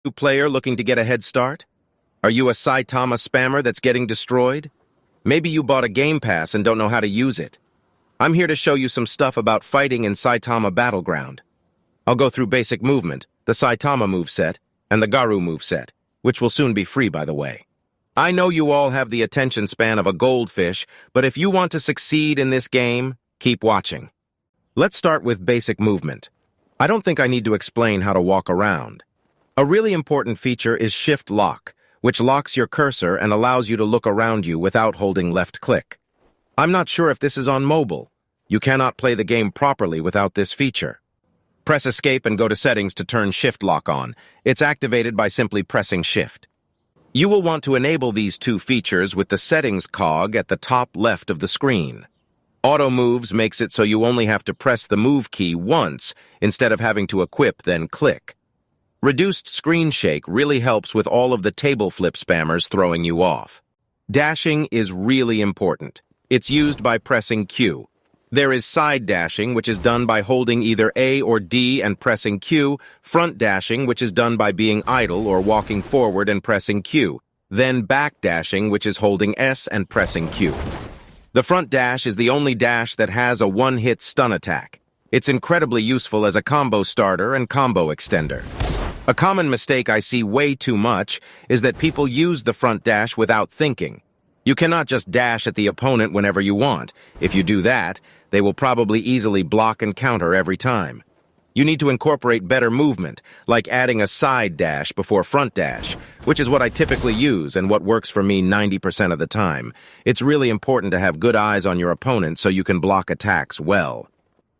New player looking to get a head start? Are you a Saitama spammer that's getting destroyed? Maybe you bought a Game Pass and don't know how to use it. I'm here to show you some stuff about fighting in Saitama Battleground. I'll go through basic movement, the Saitama moveset, and the Garou moveset, which will soon be free, by the way. I know you all have the attention span of a goldfish, but if you want to succeed in this game, keep watching. Let's start with basic movement. I don't think I need to explain how to walk around. A really important feature is Shift Lock, which locks your cursor and allows you to look around you without holding left click. I'm not sure if this is on mobile. You cannot play the game properly without this feature. Press Escape and go to Settings to turn Shift Lock on. It's activated by simply pressing Shift. You will want to enable these two features with the Settings cog at the top left of the screen. Auto Moves makes it so you only have to press the Move key once instead of having to equip then click. Reduced Screen Shake really helps with all of the table flip spammers throwing you off. Dashing is really important. It's used by pressing Q. There is side dashing, which is done by holding either A or D and pressing Q, front dashing, which is done by being idle or walking forward and pressing Q, then back dashing, which is holding S and pressing Q. The front dash is the only dash that has a one-hit stun attack. It's incredibly useful as a combo starter and combo extender. A common mistake I see way too much is that people use the front dash without thinking. You cannot just dash at the opponent whenever you want. If you do that, they will probably easily block and counter every time. You need to incorporate better movement, like adding a side dash before front dash, which is what I typically use and what works for me 90% of the time. It's really important to have good eyes on your opponent so you can block attacks well.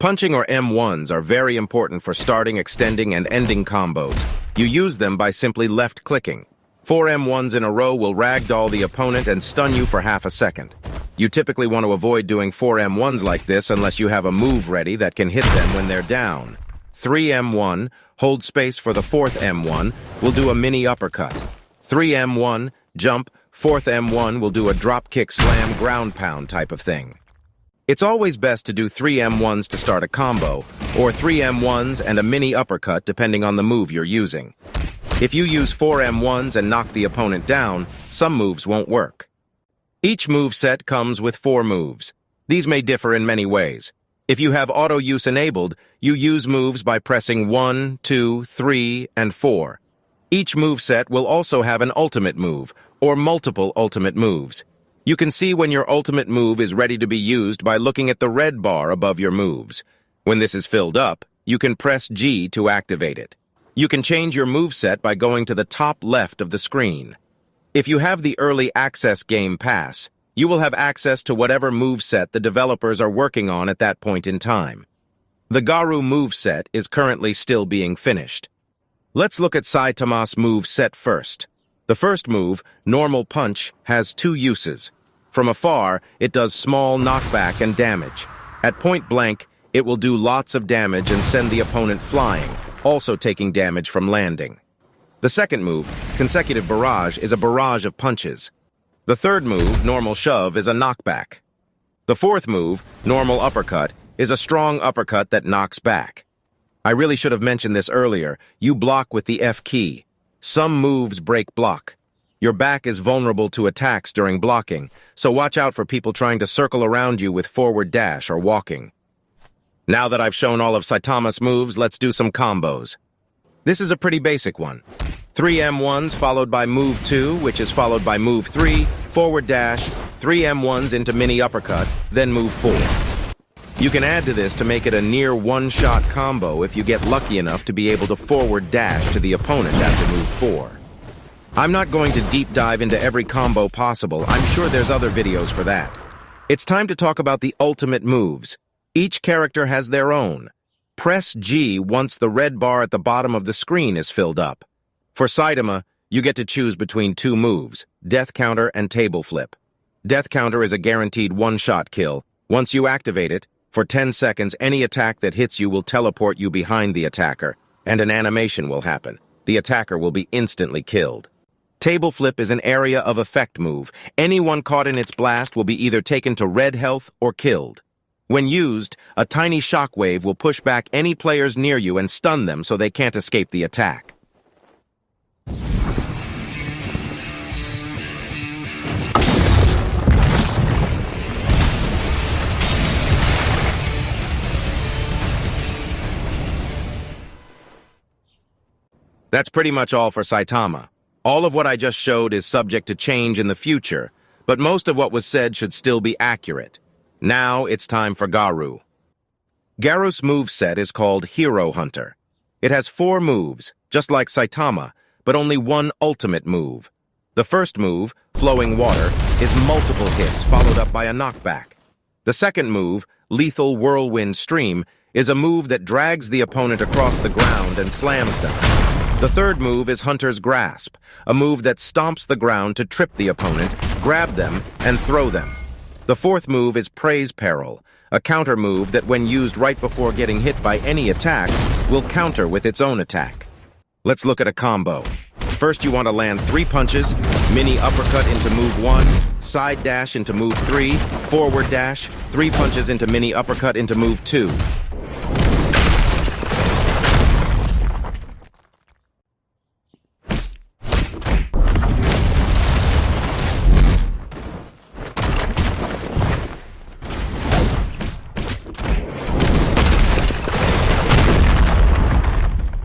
Punching or M1s are very important for starting, extending, and ending combos. You use them by simply left-clicking. 4 M1s in a row will ragdoll the opponent and stun you for half a second. You typically want to avoid doing 4 M1s like this unless you have a move ready that can hit them when they're down. 3 M1, hold space for the 4th M1, will do a mini uppercut. 3 M1, jump, 4th M1 will do a drop kick slam ground pound type of thing. It's always best to do 3 M1s to start a combo, or 3 M1s and a mini uppercut depending on the move you're using. If you use 4 M1s and knock the opponent down, some moves won't work. Each moveset comes with 4 moves. These may differ in many ways. If you have auto use enabled, you use moves by pressing 1, 2, 3, and 4. Each moveset will also have an ultimate move, or multiple ultimate moves. You can see when your ultimate move is ready to be used by looking at the red bar above your moves. When this is filled up, you can press G to activate it. You can change your moveset by going to the top left of the screen. If you have the Early Access Game Pass, you will have access to whatever moveset the developers are working on at that point in time. The Garou moveset is currently still being finished. Let's look at Saitama's moveset first. The first move, Normal Punch, has 2 uses. From afar, it does small knockback and damage. At point blank, it will do lots of damage and send the opponent flying, also taking damage from landing. The second move, Consecutive Barrage, is a barrage of punches. The third move, Normal Shove, is a knockback. The fourth move, Normal Uppercut, is a strong uppercut that knocks back. I really should have mentioned this earlier. You block with the F key. Some moves break block. Your back is vulnerable to attacks during blocking, so watch out for people trying to circle around you with forward dash or walking. Now that I've shown all of Saitama's moves, let's do some combos. This is a pretty basic one. 3 M1s followed by move 2, which is followed by move 3, forward dash, 3 M1s into mini uppercut, then move 4. You can add to this to make it a near one-shot combo if you get lucky enough to be able to forward dash to the opponent after move 4. I'm not going to deep dive into every combo possible. I'm sure there's other videos for that. It's time to talk about the ultimate moves. Each character has their own. Press G once the red bar at the bottom of the screen is filled up. For Saitama, you get to choose between 2 moves, Death Counter and Table Flip. Death Counter is a guaranteed one-shot kill. Once you activate it, for 10 seconds, any attack that hits you will teleport you behind the attacker, and an animation will happen. The attacker will be instantly killed. Table Flip is an area of effect move. Anyone caught in its blast will be either taken to red health or killed. When used, a tiny shockwave will push back any players near you and stun them so they can't escape the attack. That's pretty much all for Saitama. All of what I just showed is subject to change in the future, but most of what was said should still be accurate. Now it's time for Garou. Garou's moveset is called Hero Hunter. It has 4 moves, just like Saitama, but only one ultimate move. The first move, Flowing Water, is multiple hits followed up by a knockback. The second move, Lethal Whirlwind Stream, is a move that drags the opponent across the ground and slams them. The third move is Hunter's Grasp, a move that stomps the ground to trip the opponent, grab them, and throw them. The fourth move is Praise Peril, a counter move that when used right before getting hit by any attack, will counter with its own attack. Let's look at a combo. First, you want to land 3 punches, mini uppercut into move 1, side dash into move 3, forward dash, 3 punches into mini uppercut into move 2.